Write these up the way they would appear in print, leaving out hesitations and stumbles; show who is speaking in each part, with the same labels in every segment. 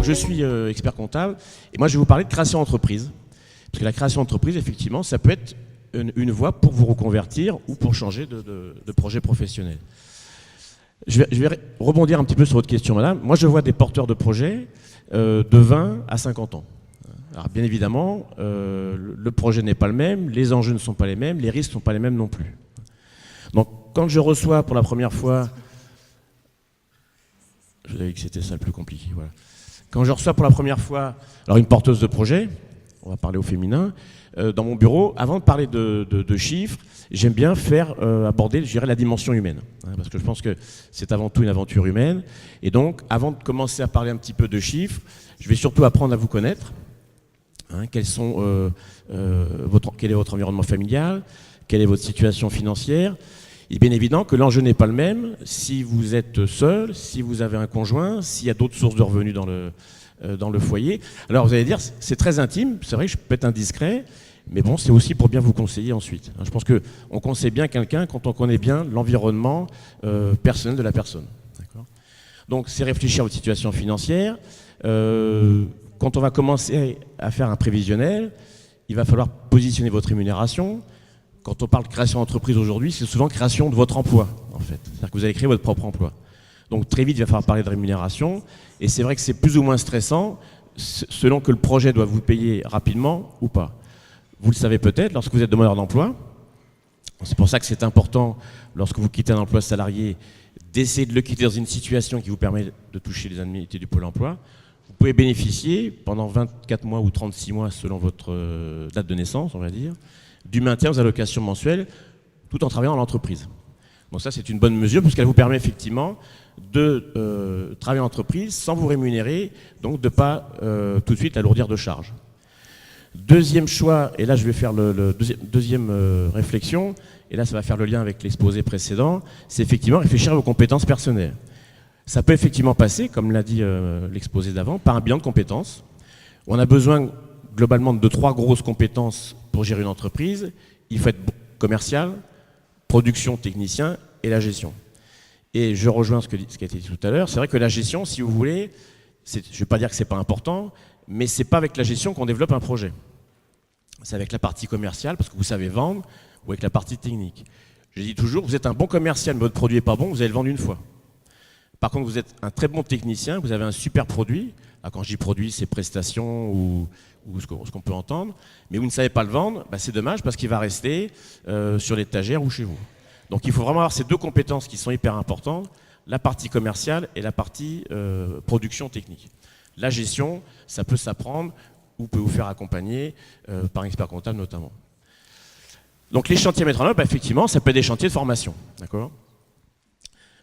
Speaker 1: je suis expert comptable et moi je vais vous parler de création d'entreprise. Parce que la création d'entreprise, effectivement, ça peut être une voie pour vous reconvertir ou pour changer de projet professionnel. Je vais rebondir un petit peu sur votre question, madame. Moi, je vois des porteurs de projets de 20 à 50 ans. Alors, bien évidemment, le projet n'est pas le même, les enjeux ne sont pas les mêmes, les risques ne sont pas les mêmes non plus. Donc, quand je reçois pour la première fois... Je vous avais dit que c'était ça le plus compliqué, voilà. Quand je reçois pour la première fois alors une porteuse de projet, on va parler au féminin, dans mon bureau, avant de parler de chiffres, j'aime bien aborder, je dirais, la dimension humaine. Hein, parce que je pense que c'est avant tout une aventure humaine. Et donc, avant de commencer à parler un petit peu de chiffres, je vais surtout apprendre à vous connaître. Hein, quel est votre environnement familial, quelle est votre situation financière. Il est bien évident que l'enjeu n'est pas le même si vous êtes seul, si vous avez un conjoint, s'il y a d'autres sources de revenus dans le foyer. Alors vous allez dire, c'est très intime, c'est vrai que je peux être indiscret, mais bon, c'est aussi pour bien vous conseiller ensuite. Je pense qu'on conseille bien quelqu'un quand on connaît bien l'environnement personnel de la personne. Donc c'est réfléchir à votre situation financière. Quand on va commencer à faire un prévisionnel, il va falloir positionner votre rémunération. Quand on parle de création d'entreprise aujourd'hui, c'est souvent création de votre emploi, en fait. C'est-à-dire que vous allez créer votre propre emploi. Donc très vite, il va falloir parler de rémunération. Et c'est vrai que c'est plus ou moins stressant selon que le projet doit vous payer rapidement ou pas. Vous le savez peut-être, lorsque vous êtes demandeur d'emploi, c'est pour ça que c'est important, lorsque vous quittez un emploi salarié, d'essayer de le quitter dans une situation qui vous permet de toucher les indemnités du Pôle emploi. Vous pouvez bénéficier pendant 24 mois ou 36 mois selon votre date de naissance, on va dire, du maintien aux allocations mensuelles tout en travaillant dans l'entreprise. Donc ça, c'est une bonne mesure parce qu'elle vous permet effectivement de travailler en entreprise sans vous rémunérer, donc de ne pas tout de suite alourdir de charges. Deuxième choix, et là je vais faire deuxième réflexion, et là ça va faire le lien avec l'exposé précédent, c'est effectivement réfléchir à vos compétences personnelles. Ça peut effectivement passer, comme l'a dit l'exposé d'avant, par un bilan de compétences. On a besoin globalement de 3 grosses compétences pour gérer une entreprise. Il faut être commercial, production, technicien et la gestion. Et je rejoins ce qui a été dit tout à l'heure. C'est vrai que la gestion, si vous voulez, je ne vais pas dire que ce n'est pas important, mais ce n'est pas avec la gestion qu'on développe un projet. C'est avec la partie commerciale, parce que vous savez vendre, ou avec la partie technique. Je dis toujours, vous êtes un bon commercial, mais votre produit n'est pas bon, vous allez le vendre une fois. Par contre, vous êtes un très bon technicien, vous avez un super produit. Là, quand je dis produit, c'est prestations ou ce qu'on peut entendre. Mais vous ne savez pas le vendre, c'est dommage parce qu'il va rester sur l'étagère ou chez vous. Donc il faut vraiment avoir ces 2 compétences qui sont hyper importantes, la partie commerciale et la partie production technique. La gestion, ça peut s'apprendre ou peut vous faire accompagner par un expert comptable notamment. Donc les chantiers à mettre en œuvre, effectivement, ça peut être des chantiers de formation. D'accord ?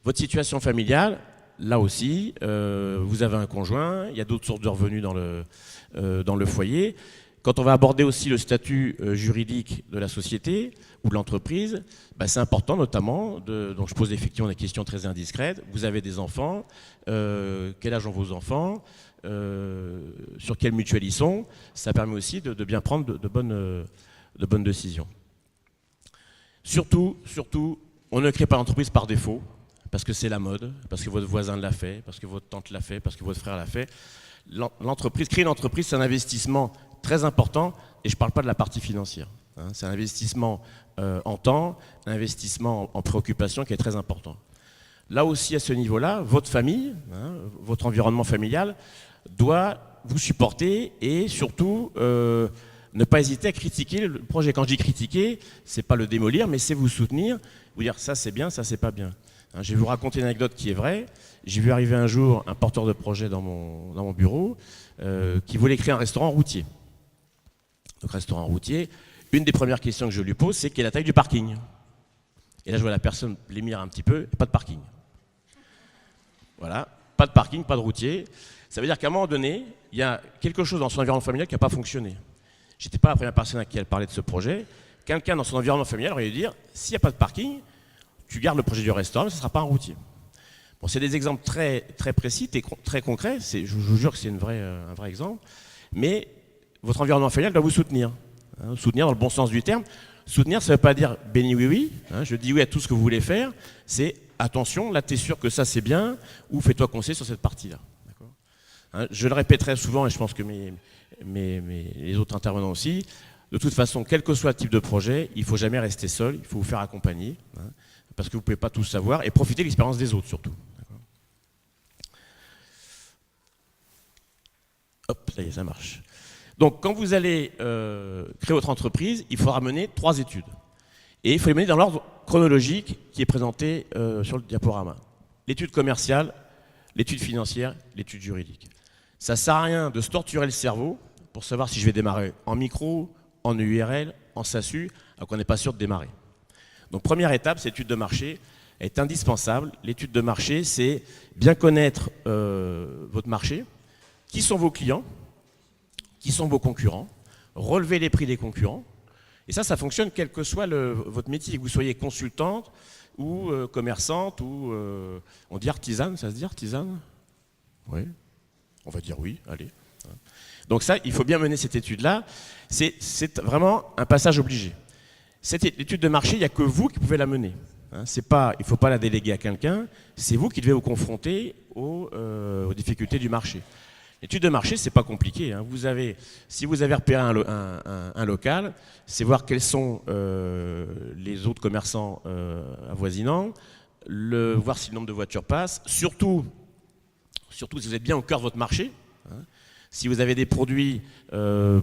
Speaker 1: Votre situation familiale, là aussi, vous avez un conjoint, il y a d'autres sources de revenus dans le foyer. Quand on va aborder aussi le statut juridique de la société ou de l'entreprise, c'est important notamment, donc je pose effectivement des questions très indiscrètes. Vous avez des enfants, quel âge ont vos enfants, sur quelle mutuelle ils sont. Ça permet aussi de bien prendre de bonnes décisions. Surtout, on ne crée pas l'entreprise par défaut. Parce que c'est la mode, parce que votre voisin l'a fait, parce que votre tante l'a fait, parce que votre frère l'a fait. Créer une entreprise, c'est un investissement très important, et je ne parle pas de la partie financière. C'est un investissement en temps, un investissement en préoccupation qui est très important. Là aussi, à ce niveau-là, votre famille, votre environnement familial doit vous supporter et surtout ne pas hésiter à critiquer le projet. Quand je dis critiquer, ce n'est pas le démolir, mais c'est vous soutenir, vous dire ça c'est bien, ça c'est pas bien. Je vais vous raconter une anecdote qui est vraie. J'ai vu arriver un jour un porteur de projet dans mon bureau qui voulait créer un restaurant routier. Donc restaurant routier, une des premières questions que je lui pose, c'est quelle est la taille du parking. Et là je vois la personne blémir un petit peu, pas de parking. Voilà, pas de parking, pas de routier. Ça veut dire qu'à un moment donné, il y a quelque chose dans son environnement familial qui n'a pas fonctionné. Je n'étais pas la première personne à qui elle parlait de ce projet. Quelqu'un dans son environnement familial aurait dû dire, s'il n'y a pas de parking, tu gardes le projet du restaurant, mais ce ne sera pas un routier. Bon, c'est des exemples très, très précis, très concrets. Je vous jure que c'est un vrai exemple. Mais votre environnement familial doit vous soutenir. Soutenir dans le bon sens du terme. Soutenir, ça ne veut pas dire béni oui. Je dis oui à tout ce que vous voulez faire. C'est attention, là tu es sûr que ça c'est bien, ou fais-toi conseiller sur cette partie-là. Hein, je le répéterai souvent, et je pense que les autres intervenants aussi, de toute façon, quel que soit le type de projet, il ne faut jamais rester seul, il faut vous faire accompagner, hein, parce que vous ne pouvez pas tout savoir, et profiter de l'expérience des autres surtout. Hop, ça y est, ça marche. Donc, quand vous allez créer votre entreprise, il faudra mener 3 études. Et il faut les mener dans l'ordre chronologique qui est présenté sur le diaporama. L'étude commerciale, l'étude financière, l'étude juridique. Ça ne sert à rien de se torturer le cerveau pour savoir si je vais démarrer en micro, en URL, en SASU, alors qu'on n'est pas sûr de démarrer. Donc, première étape, cette étude de marché est indispensable. L'étude de marché, c'est bien connaître votre marché. Qui sont vos clients? Qui sont vos concurrents? Relever les prix des concurrents. Et ça fonctionne quel que soit votre métier, que vous soyez consultante ou commerçante ou on dit artisane, ça se dit artisane? Oui. On va dire oui, allez. Donc ça, il faut bien mener cette étude-là. C'est vraiment un passage obligé. Cette étude de marché, il n'y a que vous qui pouvez la mener. Hein, il ne faut pas la déléguer à quelqu'un, c'est vous qui devez vous confronter aux difficultés du marché. L'étude de marché, ce n'est pas compliqué. Hein. Si vous avez repéré un local, c'est voir quels sont les autres commerçants avoisinants, voir si le nombre de voitures passe, surtout si vous êtes bien au cœur de votre marché. Hein. Si vous avez des produits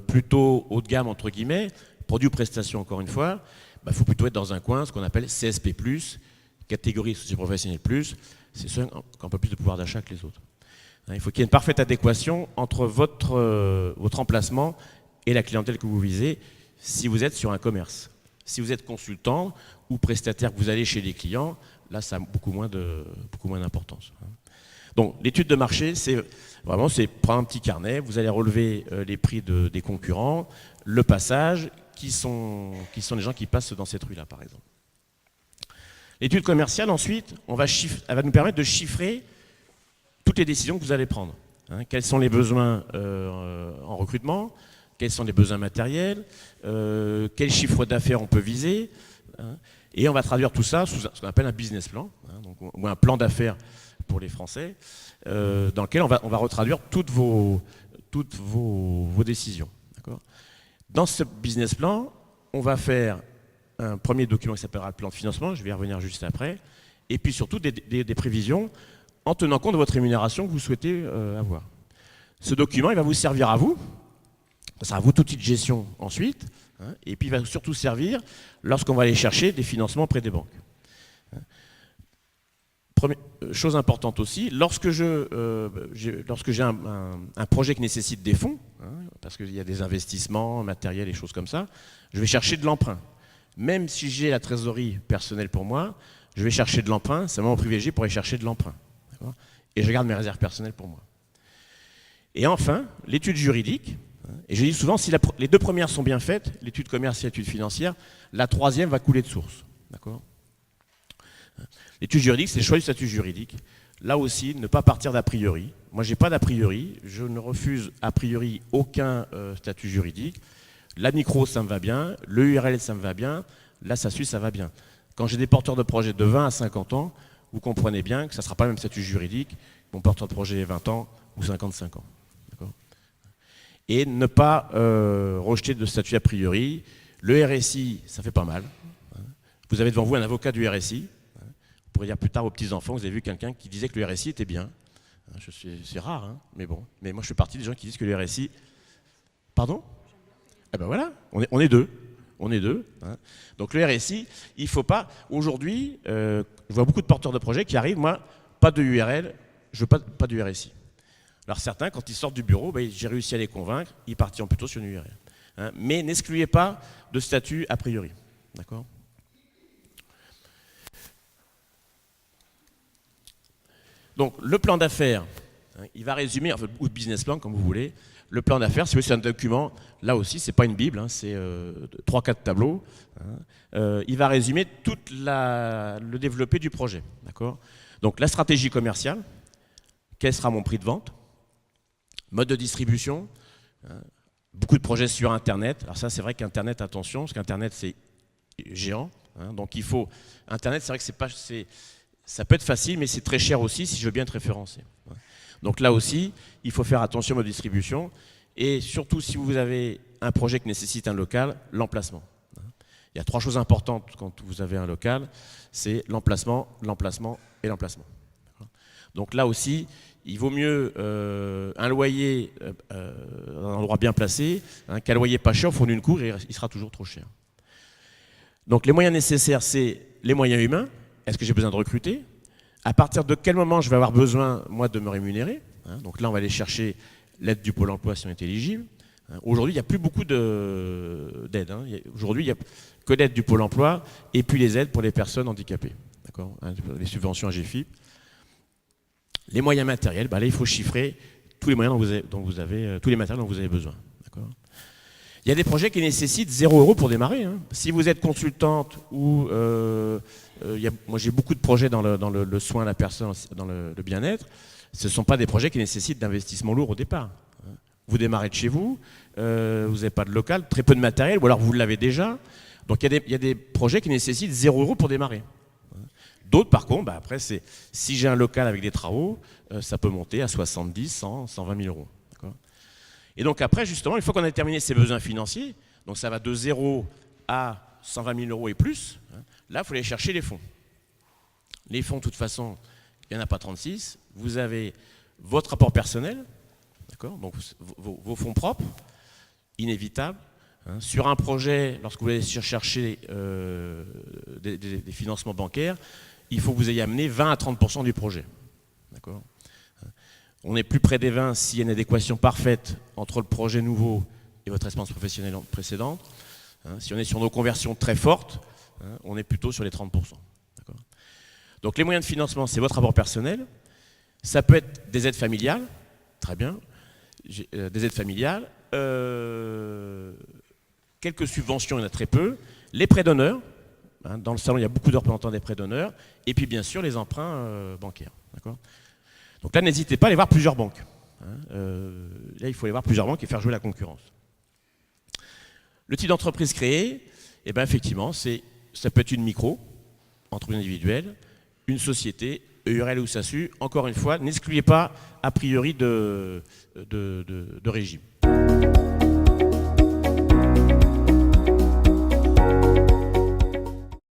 Speaker 1: plutôt haut de gamme, entre guillemets, produits ou prestations encore une fois, il faut plutôt être dans un coin, ce qu'on appelle CSP+, catégorie socio-professionnelle+, c'est ceux qui ont un peu plus de pouvoir d'achat que les autres. Il faut qu'il y ait une parfaite adéquation entre votre emplacement et la clientèle que vous visez si vous êtes sur un commerce. Si vous êtes consultant ou prestataire que vous allez chez les clients, là ça a beaucoup moins d'importance. Donc l'étude de marché, c'est prendre un petit carnet, vous allez relever les prix des concurrents, le passage, qui sont les gens qui passent dans cette rue-là par exemple. L'étude commerciale ensuite, elle va nous permettre de chiffrer toutes les décisions que vous allez prendre. Hein, quels sont les besoins en recrutement, quels sont les besoins matériels, quel chiffre d'affaires on peut viser, hein, et on va traduire tout ça sous ce qu'on appelle un business plan, hein, ou un plan d'affaires pour les Français, dans lequel on va retraduire toutes vos décisions. Dans ce business plan, on va faire un premier document qui s'appellera le plan de financement, je vais y revenir juste après, et puis surtout des prévisions en tenant compte de votre rémunération que vous souhaitez avoir. Ce document, il va vous servir à vous, ça sera votre outil de gestion ensuite, hein, et puis il va surtout servir lorsqu'on va aller chercher des financements auprès des banques. Chose importante aussi, lorsque j'ai un projet qui nécessite des fonds, hein, parce qu'il y a des investissements matériels et choses comme ça, je vais chercher de l'emprunt. Même si j'ai la trésorerie personnelle pour moi, je vais chercher de l'emprunt, c'est un moment privilégié pour aller chercher de l'emprunt. Et je garde mes réserves personnelles pour moi. Et enfin, l'étude juridique, et je dis souvent, si les 2 premières sont bien faites, l'étude commerciale et l'étude financière, la 3e va couler de source. D'accord ? L'étude juridique, c'est le choix du statut juridique. Là aussi, ne pas partir d'a priori. Moi, je n'ai pas d'a priori. Je ne refuse a priori aucun statut juridique. La micro, ça me va bien. Le URL, ça me va bien. La SASU, ça va bien. Quand j'ai des porteurs de projets de 20 à 50 ans, vous comprenez bien que ça ne sera pas le même statut juridique que mon porteur de projet 20 ans ou 55 ans. Et ne pas rejeter de statut a priori. Le RSI, ça fait pas mal. Vous avez devant vous un avocat du RSI. Vous pourrez dire plus tard aux petits-enfants, vous avez vu quelqu'un qui disait que le RSI était bien. C'est rare, hein, mais bon. Mais moi, je fais partie des gens qui disent que le RSI... Pardon? Eh ben voilà, on est deux. On est deux. Hein. Donc le RSI, il ne faut pas... Aujourd'hui, je vois beaucoup de porteurs de projets qui arrivent, moi, pas de URL, je veux pas de RSI. Alors certains, quand ils sortent du bureau, j'ai réussi à les convaincre, ils partiront plutôt sur une URL. Hein. Mais n'excluez pas de statut a priori. D'accord ? Donc le plan d'affaires, hein, il va résumer, enfin, ou business plan comme vous voulez, le plan d'affaires, c'est un document, là aussi c'est pas une bible, hein, c'est 3-4 tableaux, hein, il va résumer tout le développé du projet. Donc la stratégie commerciale, quel sera mon prix de vente, mode de distribution, hein, beaucoup de projets sur Internet, alors ça c'est vrai qu'Internet, attention, parce qu'Internet c'est géant, hein, donc il faut, Internet c'est vrai que ça peut être facile, mais c'est très cher aussi si je veux bien être référencé. Donc là aussi, il faut faire attention à votre distribution. Et surtout, si vous avez un projet qui nécessite un local, l'emplacement. Il y a 3 choses importantes quand vous avez un local, c'est l'emplacement, l'emplacement et l'emplacement. Donc là aussi, il vaut mieux un loyer dans un endroit bien placé qu'un loyer pas cher au fond d'une cour, et il sera toujours trop cher. Donc les moyens nécessaires, c'est les moyens humains. Est-ce que j'ai besoin de recruter? À partir de quel moment je vais avoir besoin, moi, de me rémunérer? Donc là, on va aller chercher l'aide du Pôle emploi si on est éligible. Aujourd'hui, il n'y a plus beaucoup d'aide. Aujourd'hui, il n'y a que l'aide du Pôle emploi et puis les aides pour les personnes handicapées. D'accord, les subventions AGFIP. Les moyens matériels, là, il faut chiffrer tous les moyens tous les matériels dont vous avez besoin. D'accord. Il y a des projets qui nécessitent 0 € pour démarrer. Si vous êtes consultante ou moi j'ai beaucoup de projets dans le soin à la personne, dans le bien-être, ce ne sont pas des projets qui nécessitent d'investissement lourd au départ. Vous démarrez de chez vous, vous n'avez pas de local, très peu de matériel, ou alors vous l'avez déjà. Donc il y a des projets qui nécessitent 0 € pour démarrer. D'autres, par contre, après, si j'ai un local avec des travaux, ça peut monter à 70, 100, 120 000 €. D'accord. Et donc après, justement, une fois qu'on a terminé ses besoins financiers, donc ça va de 0 à 120 000 € et plus, là, il faut aller chercher les fonds. Les fonds, de toute façon, il n'y en a pas 36. Vous avez votre rapport personnel, d'accord, donc vos fonds propres, inévitables. Sur un projet, lorsque vous allez chercher des financements bancaires, il faut que vous ayez amené 20 à 30% du projet. D'accord. On est plus près des 20 s'il y a une adéquation parfaite entre le projet nouveau et votre expérience professionnelle précédente. Si on est sur nos conversions très fortes, on est plutôt sur les 30%. D'accord. Donc les moyens de financement, c'est votre rapport personnel. Ça peut être des aides familiales, très bien, des aides familiales, quelques subventions, il y en a très peu, les prêts d'honneur, dans le salon il y a beaucoup de représentants des prêts d'honneur, et puis bien sûr les emprunts bancaires. D'accord. Donc là, n'hésitez pas à aller voir plusieurs banques. Là, il faut aller voir plusieurs banques et faire jouer la concurrence. Le type d'entreprise créée, effectivement, ça peut être une micro, entreprise individuelle, une société, EURL ou SASU. Encore une fois, n'excluez pas a priori de régime.